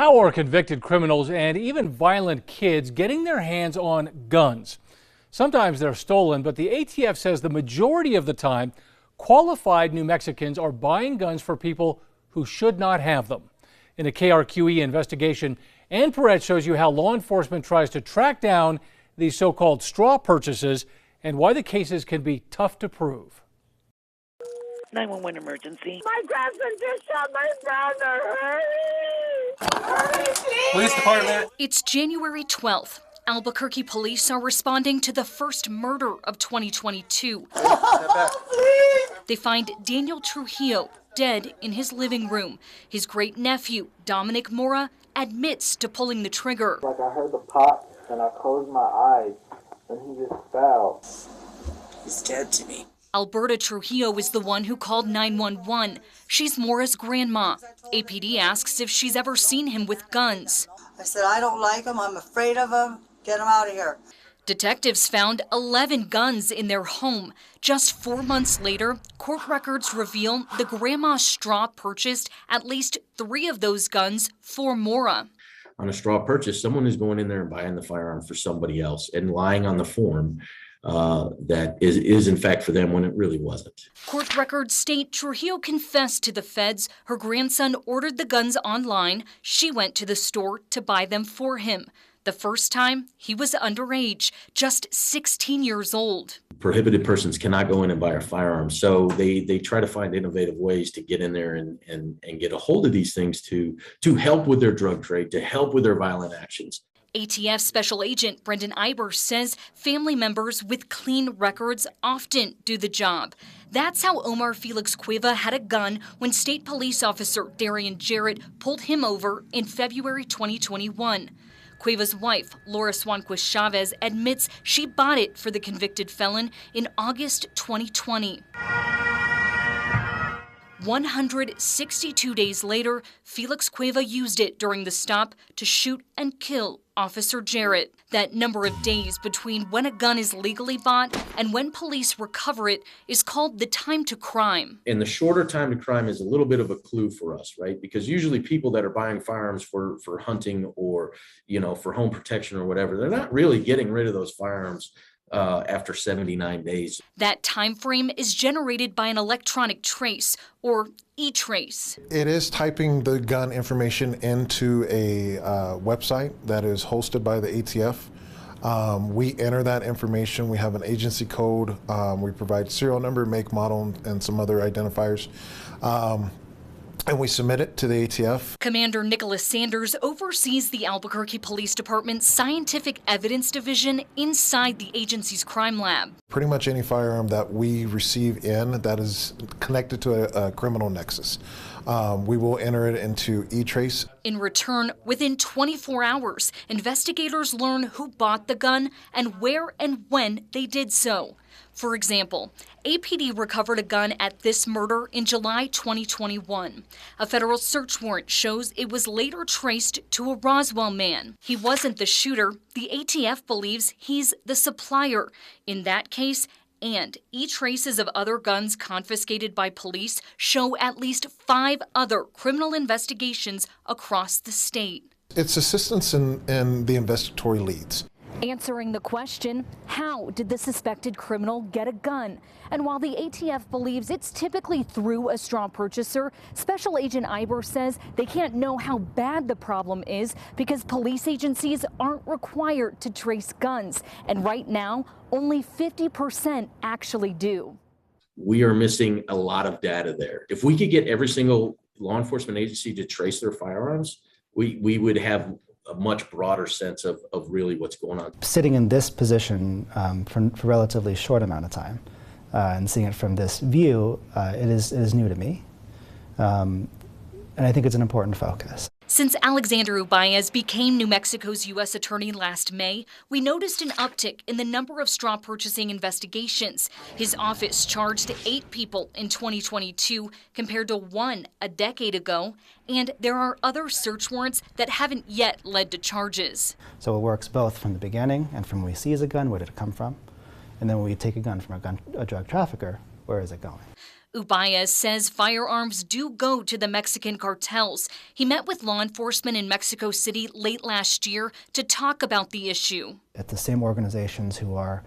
How are convicted criminals and even violent kids getting their hands on guns? Sometimes they're stolen, but the ATF says the majority of the time, qualified New Mexicans are buying guns for people who should not have them. In a KRQE investigation, Ann Perret shows you how law enforcement tries to track down these so-called straw purchases and why the cases can be tough to prove. 911 emergency. My grandson just shot my brother. Hurry! Hurry, please! Police department. It's January 12th. Albuquerque police are responding to the first murder of 2022. They find Daniel Trujillo dead in his living room. His great-nephew, Dominic Mora, admits to pulling the trigger. Like I heard the pop and I closed my eyes and he just fell. He's dead to me. Alberta Trujillo is the one who called 911. She's Mora's grandma. APD asks if she's ever seen him with guns. I said, I don't like him. I'm afraid of him. Get him out of here. Detectives found 11 guns in their home. Just 4 months later, court records reveal the grandma Straw purchased at least 3 of those guns for Mora. On a straw purchase, someone is going in there and buying the firearm for somebody else and lying on the form that is in fact for them when it really wasn't. Court records state Trujillo confessed to the feds her grandson ordered the guns online. She went to the store to buy them for him. The first time, he was underage, just 16 years old. Prohibited persons cannot go in and buy a firearm, so they try to find innovative ways to get in there and get a hold of these things to help with their drug trade, to help with their violent actions. ATF Special Agent Brendan Eiber says family members with clean records often do the job. That's how Omar Felix Cueva had a gun when State Police Officer Darian Jarrett pulled him over in February 2021. Cueva's wife, Laura Swanquist Chavez, admits she bought it for the convicted felon in August 2020. 162 days later, Felix Cueva used it during the stop to shoot and kill Officer Jarrett. That number of days between when a gun is legally bought and when police recover it is called the time to crime. And the shorter time to crime is a little bit of a clue for us, right? Because usually people that are buying firearms for hunting or, for home protection or whatever, they're not really getting rid of those firearms after 79 days. That time frame is generated by an electronic trace, or e-trace. It is typing the gun information into a website that is hosted by the ATF. We enter that information. We have an agency code. We provide serial number, make, model, and some other identifiers. And we submit it to the ATF. Commander Nicholas Sanders oversees the Albuquerque Police Department's Scientific Evidence Division inside the agency's crime lab. Pretty much any firearm that we receive in that is connected to a criminal nexus, we will enter it into e-trace. In return, within 24 hours, investigators learn who bought the gun and where and when they did so. For example, APD recovered a gun at this murder in July 2021. A federal search warrant shows it was later traced to a Roswell man. He wasn't the shooter. The ATF believes he's the supplier. In that case, and e-traces of other guns confiscated by police show at least 5 other criminal investigations across the state. It's assistance in the investigatory leads. Answering the question, how did the suspected criminal get a gun? And while the ATF believes it's typically through a straw purchaser, Special Agent Eiber says they can't know how bad the problem is because police agencies aren't required to trace guns. And right now, only 50% actually do. We are missing a lot of data there. If we could get every single law enforcement agency to trace their firearms, we would have a much broader sense of really what's going on. Sitting in this position for a relatively short amount of time and seeing it from this view, it is new to me. And I think it's an important focus. Since Alexander Ubaez became New Mexico's U.S. Attorney last May, we noticed an uptick in the number of straw purchasing investigations. His office charged 8 people in 2022 compared to 1 a decade ago, and there are other search warrants that haven't yet led to charges. So it works both from the beginning and from when we seize a gun, where did it come from? And then when we take a gun from a drug trafficker, where is it going? Ubaez says firearms do go to the Mexican cartels. He met with law enforcement in Mexico City late last year to talk about the issue. It's the same organizations who are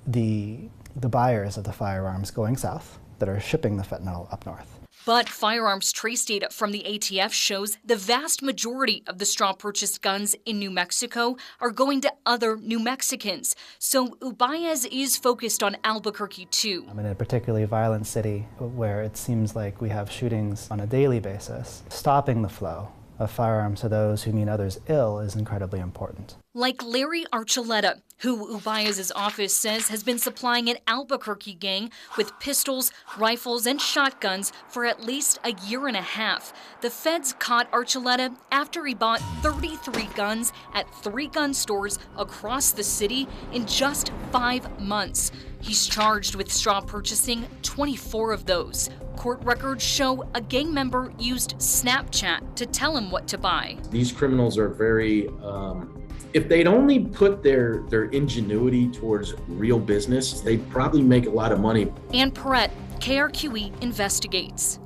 the buyers of the firearms going south that are shipping the fentanyl up north. But firearms trace data from the ATF shows the vast majority of the straw purchased guns in New Mexico are going to other New Mexicans. So Ubaez is focused on Albuquerque too. I'm in a particularly violent city where it seems like we have shootings on a daily basis. Stopping the flow of firearms to those who mean others ill is incredibly important. Like Larry Archuleta, who Ubaez's office says has been supplying an Albuquerque gang with pistols, rifles, and shotguns for at least a year and a half. The feds caught Archuleta after he bought 33 guns at 3 gun stores across the city in just 5 months. He's charged with straw purchasing 24 of those. Court records show a gang member used Snapchat to tell him what to buy. These criminals are very, if they'd only put their ingenuity towards real business, they'd probably make a lot of money. Ann Perrette, KRQE investigates.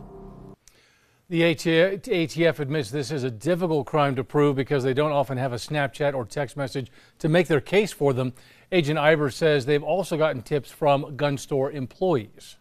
The ATF admits this is a difficult crime to prove because they don't often have a Snapchat or text message to make their case for them. Agent Ivers says they've also gotten tips from gun store employees.